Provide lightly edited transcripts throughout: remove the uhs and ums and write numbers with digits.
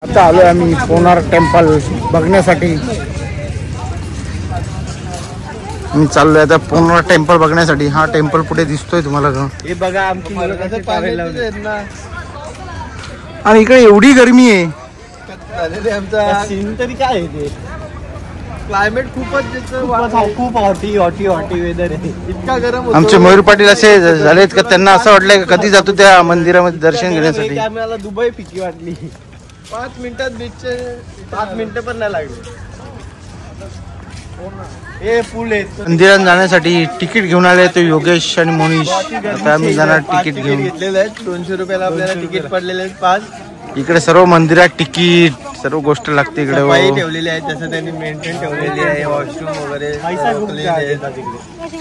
आता आलोय आम्ही पोणार टेम्पल बघण्यासाठी। मी चाललोय आता पोणार टेम्पल बघण्यासाठी। हा टेम्पल पुढे दिसतोय तुम्हाला का? हे बघा आमची मुलं कसं पाणी लावलेत ना। आणि इकडे एवढी गरमी आहे। आमचा सीन तरी काय आहे ते? क्लायमेट खूप हॉटी वेदर आहे। इतका गरम होतो। आमचे मयूर पाटील असे झालेत का त्यांना असं वाटलंय का कधी जातो त्या मंदिरामध्ये दर्शन घेण्यासाठी। आम्हाला दुबई फिकी वाटली। 5 मिनिटात बीचचे 5 मिनिटं पण नाही लागले। हे फुल आहेत। मंदिरात जाण्यासाठी तिकीट घेऊन आले तो योगेश आणि मोनिश। आता आम्ही जाणार तिकीट घेऊन। घेतलेले आहेत 200 रुपयाला आपल्याला तिकीट पडलेले आहेत 5। इकडे सर्व मंदिरात तिकीट सर्व गोष्ट लागते। इकडे सफाई ठेवलेली आहे जसं त्यांनी मेंटेन ठेवलेली आहे। वॉशरूम वगैरे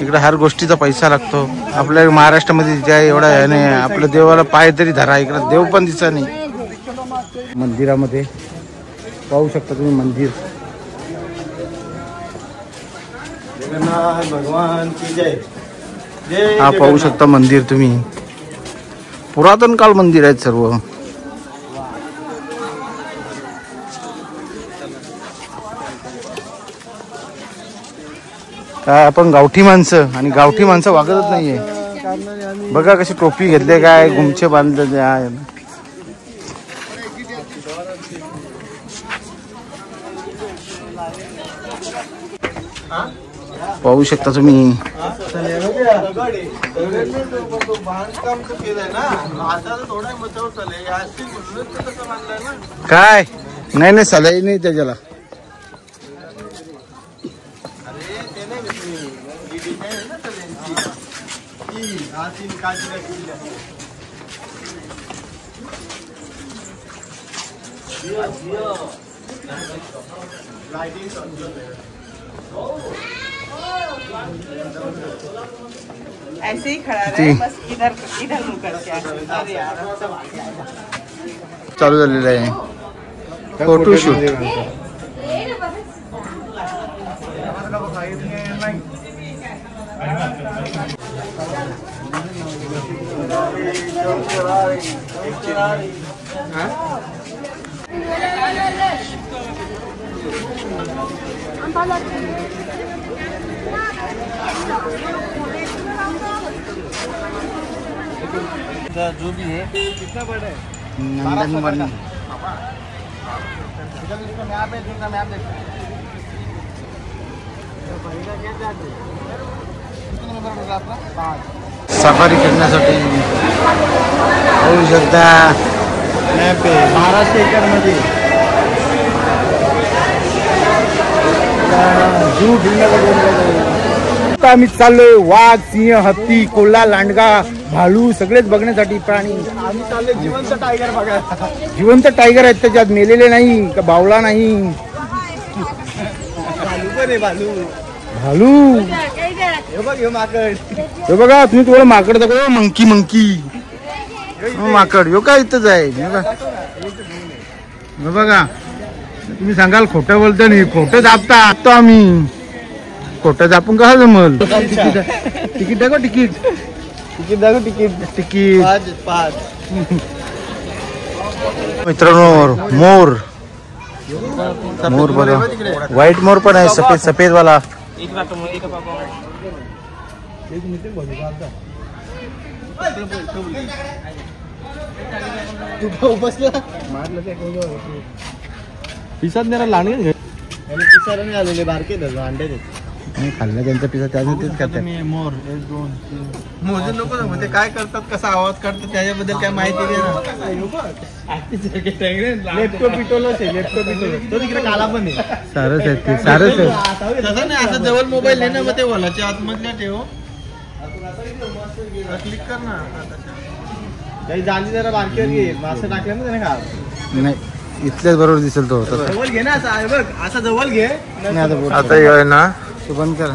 इकडे हर गोष्टीचा पैसा लागतो। आपल्या महाराष्ट्रामध्ये ज्या एवढा याने आपल्या देवाला पाय तरी धरा। इकडे देव पण दिसत नाही। मंदिरामध्ये पाहू शकता तुम्ही मंदिर। भगवान की जय। हा पाहू शकता मंदिर तुम्ही। पुरातन काल मंदिर आहेत सर्व। काय आपण गावठी माणसं आणि गावठी माणसं वागतच नाहीये। बघा कशी टोपी घेतले काय गुमछे बांधले। पाहू शकता तुम्ही। काय नाही सलाई नाही त्याच्याला। ऐसे ही खड़ा रहे बस इधर मुंह करके। अरे यार चालू झालेलं आहे फोटोशूट। जो भी है कितना बड़ा है? नंदनवन। सफारी करण्यासाठी होऊ शकता 1200 एकर मध्ये आम्ही चाललोय। वाघ, सिंह, हत्ती, कोल्हा, लांडगा, भालू सगळेच बघण्यासाठी प्राणी। आम्ही चालले जिवंत टायगर बघायला। जिवंत टायगर आहेत त्याच्यात, मेलेले नाही का बावला नाही। भालू पण आहे भालू। भालू हे बघ हे माकड। हे बघा तुम्ही थोडं माकड दाखवा। मंकी माकड यो काय इथंच आहे। हे बघा तुम्ही सांगाल खोटं बोलतो नाही। खोटं दाबता आम्ही। खोटं दापून का जमल। तिकीट दाखव तिकीट दाखव तिकीट। मित्रांनो मोर बघा। व्हाईट मोर पण आहे सफेद वाला। पिसाद जरा लांडगे पिसाला नाही आलेले बारके अंडे नाही खाल्लं त्यांचा पिसा त्याने तेच करतात। मोर 1 2 3 मोजे लोक म्हणजे काय करतात कसा आवाज काढतात त्याच्याबद्दल काय माहिती नाही ना। लेप्टो पिटोलो तो तिकडे काला पण आहे। सारच आहे ते सारच आहे। तसं नाही असं जवळ मोबाईल आहे ना मग ते वलाच्या आतमधल्या ठेव क्लिक कर ना। काही जाली जरा बारकीवर घे असं टाकलं ना त्याने खा नाही इथल्याच बरोबर दिसेल तो। जवळ घे ना असं बघ असं जवळ घे। आता येऊ ना तू बंद कर।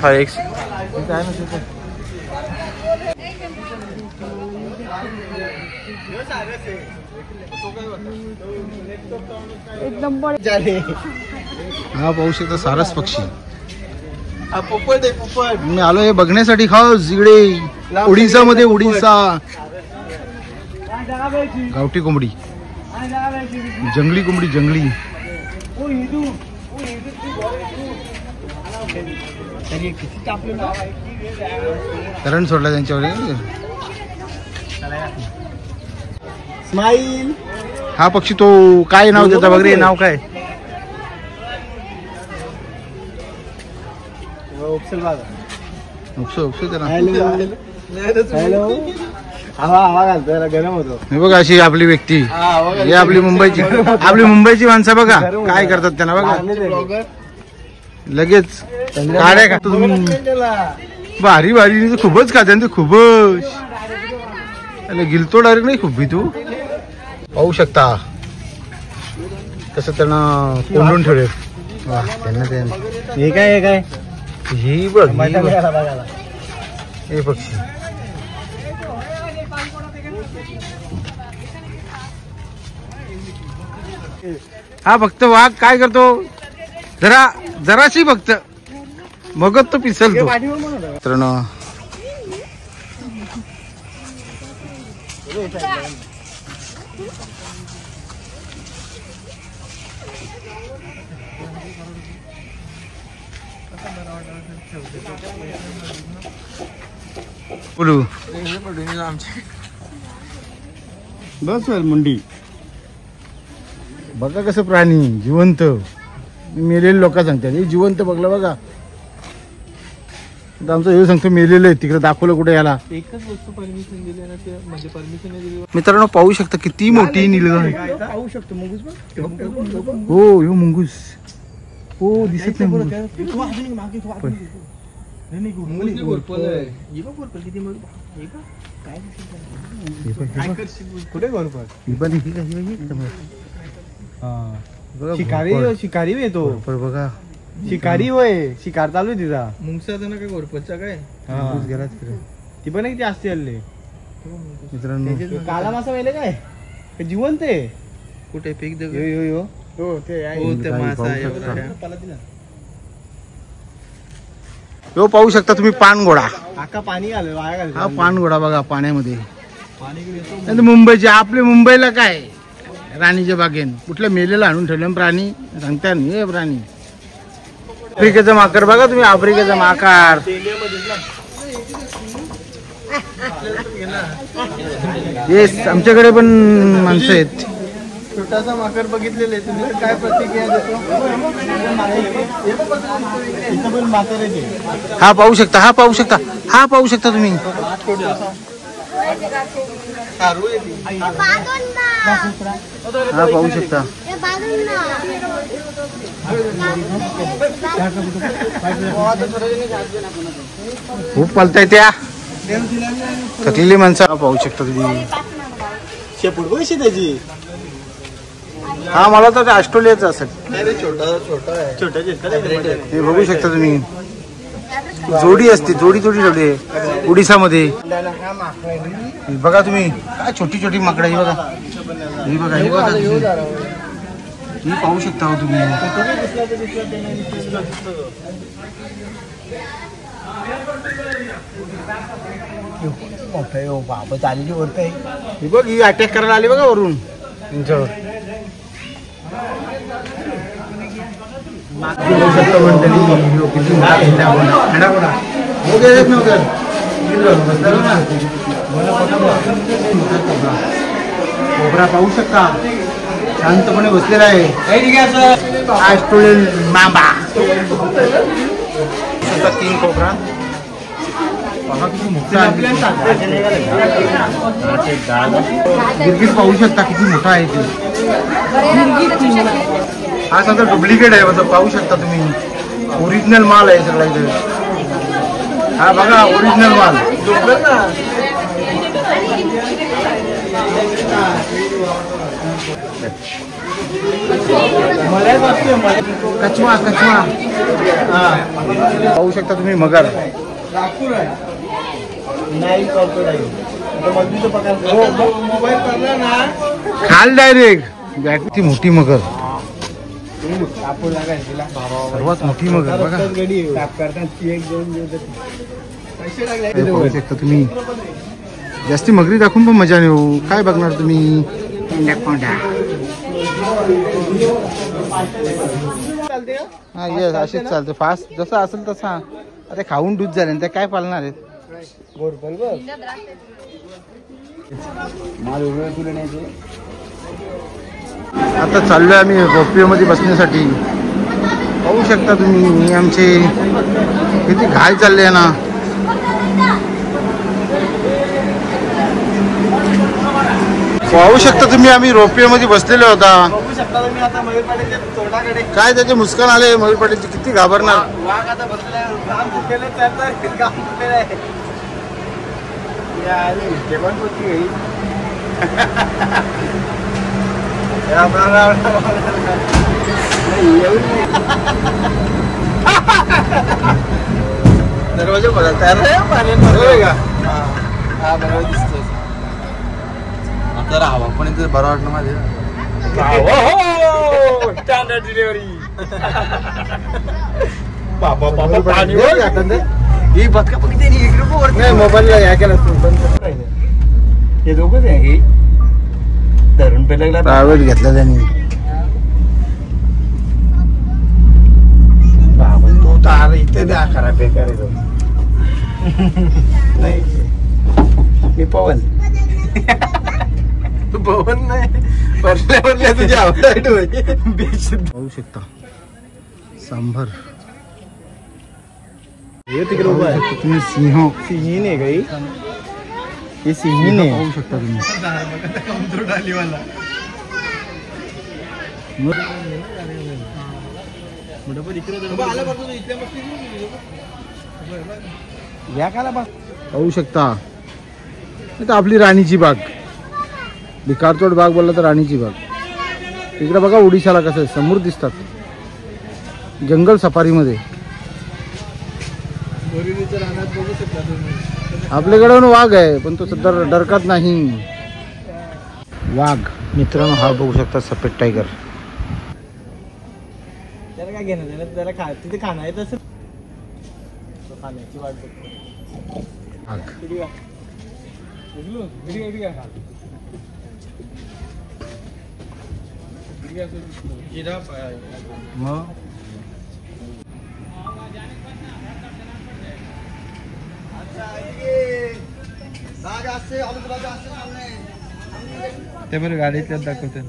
हा एक काय एकदम हा पाहू शकता सारस पक्षी। पोपट आहे पोपट। मी आलो हे बघण्यासाठी। खास इकडे उडीसा मध्ये उडीसा गावठी कोंबडी जंगली कोंबडी जंगली. करंट सोडला त्यांच्यावर. स्माईल. हा पक्षी तो काय नाव त्याचा वगैरे नाव काय? हवा घालतो गरम होतो. हे बघा अशी आपली व्यक्ती. ही आपली मुंबईची माणसं बघा काय करतात त्यांना बघा. लगेच काड्या खातो तुम्ही. भारी भारी खूपच खाते ते खूपच. गिलतो डायरेक्ट नाही खूप तू पाहू शकता कसं त्यांना कोंडून ठेवले. हे काय ही बघ हे पक्षी. हा फक्त वाघ काय करतो जराशी फक्त मगच तो पिसलतो. मित्रांनो बोलू बस मुंडी बघा कसं प्राणी जिवंत. मेलेले लोक सांगतात हे जिवंत बघलं बघा. आमचं हे सांगतो मेलेलं आहे तिकडे दाखवलं कुठे याला. एकच वस्तू परमिशन दिली ना ते म्हणजे परमिशन दिली. मित्रांनो पाहू शकता किती मोठी निलगाय. पाहू शकतो मुंगूस. हो ह्यो मुंगूस. हो दिसत नाही मुंगूस. कुठे शिकारी येतो बघा. शिकारी होय. शिकार चालू आहे तिचा. मुंगसा ना काय घोरपतचा काय ती पण किती असते हल्ले. मित्रांनो काला मासा वेले काय जिवंत आहे. कुठे पीक हो पाहू शकता तुम्ही पानघोडा. आका पाणी घाल वाया घाल. हा पानघोडा बघा पाण्यामध्ये. मुंबईचे आपले मुंबईला काय राणीच्या बागेन कुठल्या मेलेला आणून ठेवले प्राणी सांगता हे प्राणी. आफ्रिकेचा माकड बघा तुम्ही. आफ्रिकेचा माकड. येस आमच्याकडे पण माणसं आहेत. छोटासा माकड बघितलेले तुम्ही काय प्रतिक्रिया देतो. हा पाहू शकता. हा पाहू शकता. हा पाहू शकता तुम्ही. हा पाहू शकता. खूप पलताय त्या थकलेली माणसं. पाहू शकता तुम्ही. शेपूट बघशी त्याची. हा मला तर ऑस्ट्रेलियाचा असेल. छोटा हे बघू शकता तुम्ही. जोडी असते जोडी जोडी उडीसामध्ये. बघा तुम्ही काय छोटी छोटी माकडं. ही बघा ही बघा ही बघा ही पाहू शकता हो तुम्ही. बाबा चालली वरत आहे. ही बघ ही अटॅक करायला आली बघा वरून त्यांच्यावर. बघू शकता मंडळी किती कोबरा पाहू शकता शांतपणे बसलेला आहे. Australian Mamba. किंग कोबरा गिरगिट पाहू शकता किती मोठा आहे ते. हा सगळं डुप्लिकेट आहे मतलब पाहू शकता तुम्ही. ओरिजिनल माल आहे सगळा इथे. हा बघा ओरिजिनल माल. कचवा कचवा पाहू शकता तुम्ही. मगर खाल डायरेक्ट बॅटरी मोठी मगर. सर्वात मोठी मगर बघा. पाहू शकता तुम्ही. जास्ती मगरी दाखवून पण मजा नाही हो. काय बघणार तुम्ही. चालते का? हा येस अशीच चालते फास्ट जसं असेल तसा. आता खाऊन डूज झाले ते काय पालणार आहेत. घोरपल बघ. आता चाललोय आम्ही रोपवे मध्ये बसण्यासाठी. पाहू शकता तुम्ही आमचे किती घाई चालले ना. पाहू शकता तुम्ही आम्ही रोपवे मध्ये बसलेलो होता. बघू शकता तुम्ही आता मयूर पाटीलच्या तोंडाकडे. काय त्याचे मुस्कान आले मयूर पाटीलचे किती घाबरणार. वाघ आता बसलाय. काम चुकलेलं तर काम चुकलेलं आहे. या आली जेवण होती गई. दरवाजा खोला तयार आहे पाण्यात का. हा बरोबर दिसतोय. आता राहावं पण इथे बरं वाटलं माझे. Standard delivery. बाबा बाबा पाणी ही बघा बघ त्यांनी एक रुपये नाही मोबाईलला या केला हे दोघंच आहे की धरून पेला प्रायव्हेट घेतला त्यांनी. बाबा तो तर इथे द्या खरा बेकार आहे. नाही मी पवन. पवन नाही परल्या तुझी आवडत पाहू शकता सांभर. हे तिकडे उभा आहे तुम्ही सिंह सिंहीन आहे काही. हे सिंहीन आहे. पाहू शकता तुम्ही. पाहू शकता इथं आपली राणीची बाग. भिकारचोट बाग बोलला तर राणीची बाग. तिकडे बघा ओडिशाला कसं आहे समोर दिसतात जंगल सफारीमध्ये. आपल्याकडे वाघ आहे पण तो सध्या डरकात नाही. वाघ मित्रांनो हा बघू शकता सफेद टायगर. त्याला काय घेणं त्याला त्याला खा तिथे खाणं आहे तसं खाण्याची वाट बघतो. वाघ मग ते बरं गाडीतल्याच दाखवते.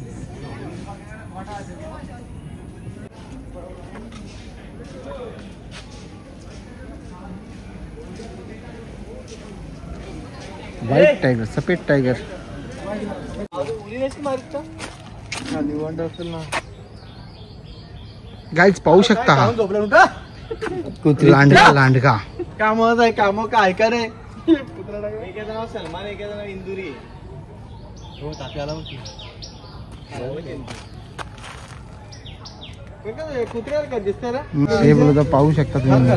व्हाईट टायगर सफेद टायगर. निवंड असेल ना गाईच पाहू शकता हा झोपला उठा. लांडगा लांडगा. कामच आहे काम काय का रे. एकाचं नाव सलमान एकाचं नाव इंदुरी. हो तात्याला कुत्र्याला काय दिसतंय रे. हे बोलत पाहू शकता तुम्ही.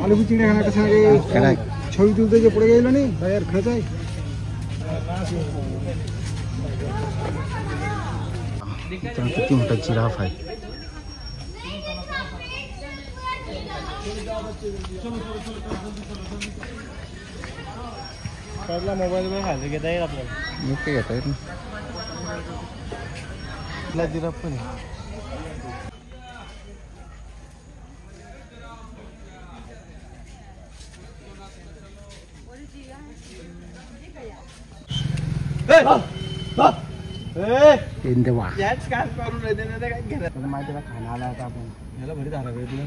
आलू चिंगड्या खाना कसं छवी तुलते पुढे गेलो नाही बाहेर खरंच आहे. किती मोठा जिराफ आहे. मोबाईल वर खायचं घेता येईल आपल्याला. मग काय घेता येत ना. जिराफ पण तेंदवा. याच काय करून काय घेणार माहिती खाना आला होता आपण याला भरी धारा वेळ दिला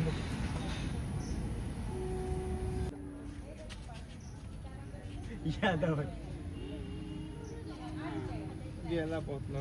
गेला पोहोचला.